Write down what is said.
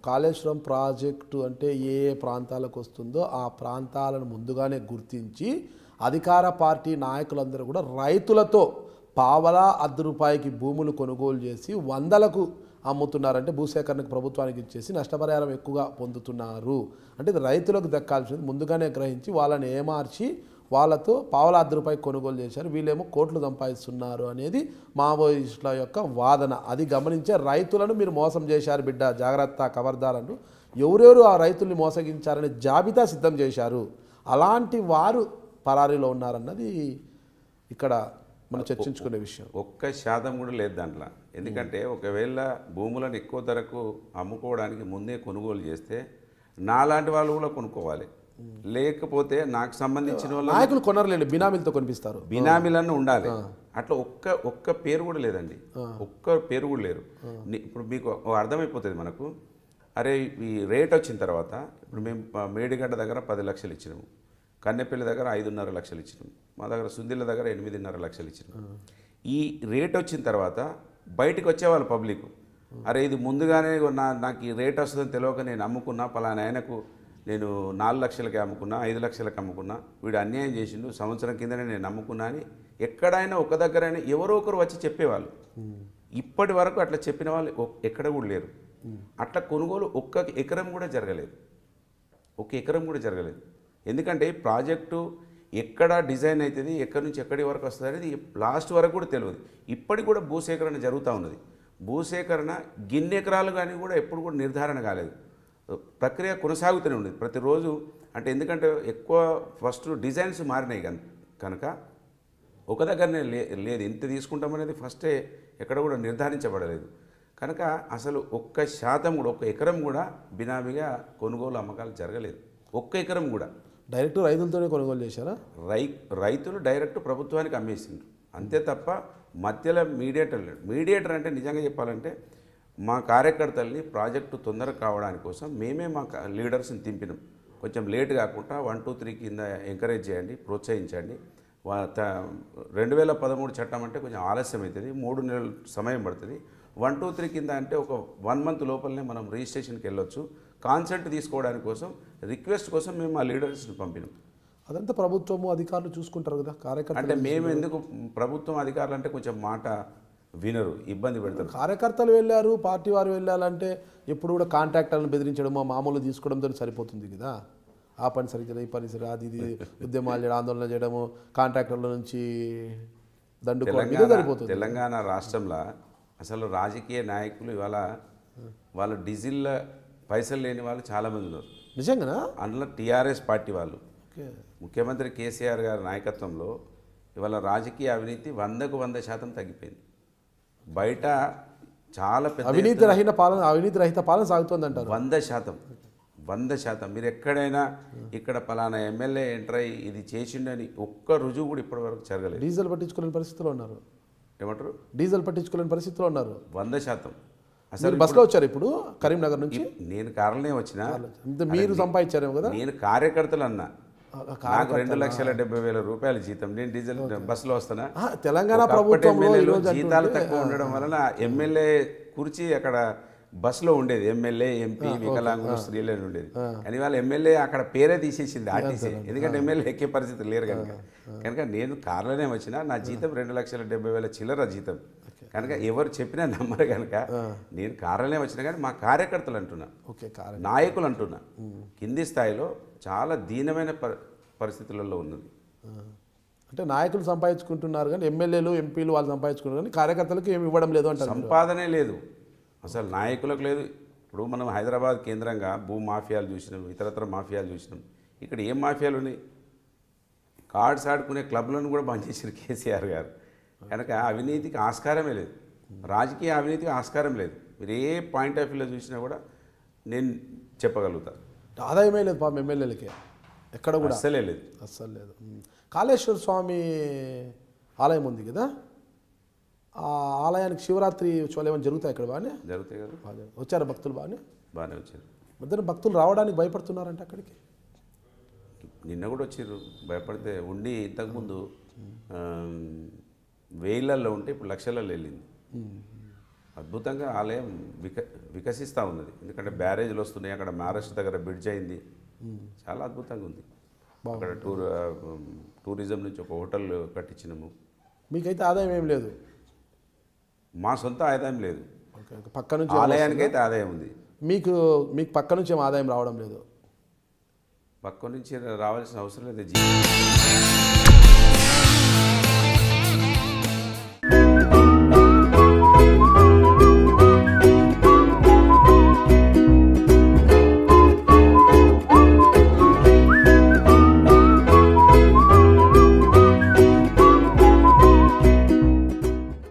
Kaleshwaram project అంటే ఏ ఏ ప్రాంతాలకు వస్తుందో ఆ ప్రాంతాలను ముందుగానే గుర్తించి అధికార పార్టీ నాయకులందరూ కూడా రైతులతో పావలా ₹1 భూములు కొనుగోలు చేసి వందలకు అమ్ముతున్నారంటే భూసేకరణకు ప్రభుత్వానికి ఇచ్చేసి నష్టపరిహారం ఎక్కువగా పొందుతున్నారు. అంటే ఇది రైతులకు దక్కాల్సింది ముందుగానే గ్రహించి వాళ్ళని ఏమార్చి వాళ్ళతో పావలా ₹1 కొనుగోలు చేశారు. వీళ్ళేమో కోట్లు సంపాదిస్తున్నారు అనేది మావోయిస్టుల యొక్క వాదన. అది గమనించే రైతులను మీరు మోసం చేశారు బిడ్డ, జాగ్రత్త, ఖబర్దార్ అంటూ ఎవరెవరు ఆ రైతుల్ని మోసగించారనే జాబితా సిద్ధం చేశారు. అలాంటి వారు పరారీలో ఉన్నారన్నది ఇక్కడ మనం చర్చించుకునే విషయం. 1% కూడా లేదు దాంట్లో. ఎందుకంటే ఒకవేళ భూములను ఎక్కువ ధరకు అమ్ముకోవడానికి ముందే కొనుగోలు చేస్తే నాలాంటి వాళ్ళు కూడా కొనుక్కోవాలి. లేకపోతే నాకు సంబంధించిన వాళ్ళు నాయకులు కొనర్లేండి, బినామీలతో కొనిపిస్తారు. బినామీలన్నీ ఉండాలి. అట్లా ఒక్క పేరు కూడా లేదండి, ఒక్క పేరు కూడా లేరు. ఇప్పుడు మీకు అర్థమైపోతుంది మనకు. అరే ఈ రేట్ వచ్చిన తర్వాత ఇప్పుడు మేము మేడిగడ్డ దగ్గర 10 లక్షలు ఇచ్చినాము, కన్నెపల్లి దగ్గర 5.5 లక్షలు ఇచ్చినాము, మా దగ్గర సుందిళ్ళ దగ్గర 8.5 లక్షలు ఇచ్చినాము. ఈ రేట్ వచ్చిన తర్వాత బయటకు వచ్చేవాళ్ళు పబ్లిక్, అరే ఇది ముందుగానే నాకు ఈ రేట్ వస్తుందని తెలియక నేను అమ్ముకున్నా, పలానా ఆయనకు నేను 4 లక్షలకి అమ్ముకున్నా, 5 లక్షలకు అమ్ముకున్నా, వీడు అన్యాయం చేసిండు, సంవత్సరం కిందనే నేను అమ్ముకున్నా అని ఎక్కడైనా ఒక దగ్గరైనా ఎవరో ఒకరు వచ్చి చెప్పేవాళ్ళు. ఇప్పటి వరకు అట్లా చెప్పిన వాళ్ళు ఎక్కడ కూడా లేరు. అట్లా కొనుగోలు 1 ఎకరం కూడా జరగలేదు, 1 ఎకరం కూడా జరగలేదు. ఎందుకంటే ప్రాజెక్టు ఎక్కడ డిజైన్ అవుతుంది, ఎక్కడి నుంచి ఎక్కడి వరకు వస్తుంది అనేది లాస్ట్ వరకు కూడా తెలియదు. ఇప్పటికి కూడా భూసేకరణ జరుగుతూ ఉన్నది. భూసేకరణ గిన్నె ఎకరాలు కానీ కూడా ఎప్పుడు కూడా నిర్ధారణ కాలేదు. ప్రక్రియ కొనసాగుతూనే ఉండేది ప్రతిరోజు. అంటే ఎందుకంటే ఎక్కువ ఫస్ట్ డిజైన్స్ మారినాయి కనుక ఒక దగ్గరనే లేదు, ఇంత తీసుకుంటామనేది ఫస్టే ఎక్కడ కూడా నిర్ధారించబడలేదు. కనుక అసలు 1% కూడా 1 ఎకరం కూడా బినామీగా కొనుగోలు అమ్మకాలు జరగలేదు. 1 ఎకరం కూడా డైరెక్ట్ రైతులతోనే కొనుగోలు చేశారా? రైతులు డైరెక్ట్ ప్రభుత్వానికి అమ్మేసిండ్రు అంతే తప్ప మధ్యలో మీడియేటర్ లేడు. మీడియేటర్ అంటే నిజంగా చెప్పాలంటే మా కార్యకర్తల్ని ప్రాజెక్టు తొందరగా కావడానికి కోసం మేమే మా లీడర్స్ని తింపినాం. కొంచెం లేట్ కాకుండా 1, 2, 3 కింద ఎంకరేజ్ చేయండి, ప్రోత్సహించండి. 2013 చట్టం అంటే కొంచెం ఆలస్యం అవుతుంది, 3 నెలలు సమయం పడుతుంది. 1, 2, 3 కింద అంటే ఒక 1 మంత్ లోపలనే మనం రిజిస్ట్రేషన్కి వెళ్ళొచ్చు. కాన్సెంట్ తీసుకోవడానికి కోసం రిక్వెస్ట్ కోసం మేము మా లీడర్స్ని పంపినాం. అదంతా ప్రభుత్వము అధికారులు చూసుకుంటారు కదా. కార్యకర్తలు అంటే మేము ఎందుకు ప్రభుత్వం అధికారులు అంటే కొంచెం మాట వినరు, ఇబ్బంది పెడతారు. కార్యకర్తలు వెళ్ళారు, పార్టీ వారు వెళ్ళాలంటే ఎప్పుడు కూడా కాంట్రాక్టర్లను బెదిరించడమో మామూలు తీసుకోవడంతో సరిపోతుంది కదా. ఆ పని సరిగ్గా ఈ పని సరిగ్గా అది ఇది ఉద్యమాలు చేయడం, ఆందోళన చేయడము, కాంట్రాక్టర్ల నుంచి దండుకోవడం సరిపోతుంది. తెలంగాణ రాష్ట్రంలో అసలు రాజకీయ నాయకులు ఇవాళ వాళ్ళ డీజిల్ పైసలు లేని వాళ్ళు చాలామంది ఉన్నారు నిజంగా. అందులో టీఆర్ఎస్ పార్టీ వాళ్ళు ముఖ్యమంత్రి కేసీఆర్ గారి నాయకత్వంలో ఇవాళ రాజకీయ అవినీతి 100% తగ్గిపోయింది. బయట చాలా పెద్ద అవినీతి రహిత పాలన సాగుతుంది అంటారు. 100% మీరు ఎక్కడైనా ఇక్కడ పలానా ఎమ్మెల్యే ఎంటర్ అయ్యి ఇది చేసిండని ఒక్క రుజువు కూడా ఇప్పటివరకు జరగలేదు. డీజిల్ పట్టించుకోలేని పరిస్థితిలో ఉన్నారు. ఏమంటారు? డీజిల్ పట్టించుకోలేని పరిస్థితిలో ఉన్నారు. 100%. అసలు బస్సులో వచ్చారు ఇప్పుడు కరీంనగర్ నుంచి? నేను కారులోనే వచ్చిన. మీరు సంపాదించారేమో కదా. నేను కార్యకర్తలు అన్నా, నాకు 2,70,000 రూపాయల జీతం, నేను డీజిల్ బస్సులో వస్తానా? తెలంగాణ ప్రభుత్వంలో జీతాలు తక్కువ ఉండడం వలన ఎమ్మెల్యే కుర్చీ అక్కడ బస్సులో ఉండేది, ఎమ్మెల్యే, ఎంపీ, వికలాంగులు, స్త్రీలు అని ఉండేది. కానీ వాళ్ళ ఎమ్మెల్యే అక్కడ పేరే తీసేసింది ఆర్టీసీ, ఎందుకంటే ఎమ్మెల్యే ఎక్కే పరిస్థితి లేరు కనుక నేను కారులోనే వచ్చిన. నా జీతం 2,70,000 చిల్లర జీతం కనుక ఎవరు చెప్పినా నమ్మరు కనుక నేను కారులోనే వచ్చిన. కానీ మా కార్యకర్తలు అంటున్నా, నాయకులు అంటున్నా, కింది స్థాయిలో చాలా దీనమైన పరిస్థితులలో ఉన్నది. అంటే నాయకులు సంపాదించుకుంటున్నారు కానీ ఎమ్మెల్యేలు, ఎంపీలు వాళ్ళు సంపాదించుకుంటారు కానీ కార్యకర్తలకు ఏమి ఇవ్వడం లేదు అంటారు. సంపాదనే లేదు అసలు, నాయకులకు లేదు. ఇప్పుడు మనం హైదరాబాద్ కేంద్రంగా భూ మాఫియాలు చూసినాం, ఇతరత్ర మాఫియాలు చూసినాం. ఇక్కడ ఏం మాఫియాలు ఉన్నాయి? కార్డ్స్ ఆడుకునే క్లబ్లను కూడా బంద్ చేశారు కేసీఆర్ గారు. కనుక అవినీతికి ఆస్కారమే లేదు, రాజకీయ అవినీతికి ఆస్కారం లేదు. మీరు ఏ పాయింట్ ఆఫ్ వ్యూలో చూసినా కూడా నేను చెప్పగలుగుతాను. ఆదాయమే లేదు పాపం ఎమ్మెల్యేలకి, ఎక్కడ కూడా అస్సలే లేదు, అస్సలు లేదు. కాళేశ్వర స్వామి ఆలయం ఉంది కదా, ఆ ఆలయానికి శివరాత్రి ఉత్సవాలు ఏమైనా జరుగుతాయి ఇక్కడ? బాగానే జరుగుతాయి కదా. వచ్చారు భక్తులు? బాగానే వచ్చారు. మధ్యన భక్తులు రావడానికి భయపడుతున్నారంటే అక్కడికి? నిన్న కూడా వచ్చారు, భయపడితే ఉండి. ఇంతకుముందు వేలల్లో ఉంటే ఇప్పుడు లక్షలలో వెళ్ళింది. అద్భుతంగా ఆలయం వికసిస్తూ ఉన్నది. ఎందుకంటే బ్యారేజ్లు వస్తున్నాయి, అక్కడ మహారాష్ట్ర దగ్గర బ్రిడ్జ్ అయింది, చాలా అద్భుతంగా ఉంది. అక్కడ టూరిజం నుంచి ఒక హోటల్ కట్టించినాము. మీకైతే ఆదాయం ఏం లేదు? మా సొంత ఆదాయం లేదు, పక్క నుంచి ఆలయానికి అయితే ఆదాయం ఉంది. మీకు పక్క నుంచి ఏం ఆదాయం రావడం లేదు? పక్క నుంచి రావాల్సిన అవసరం లేదు.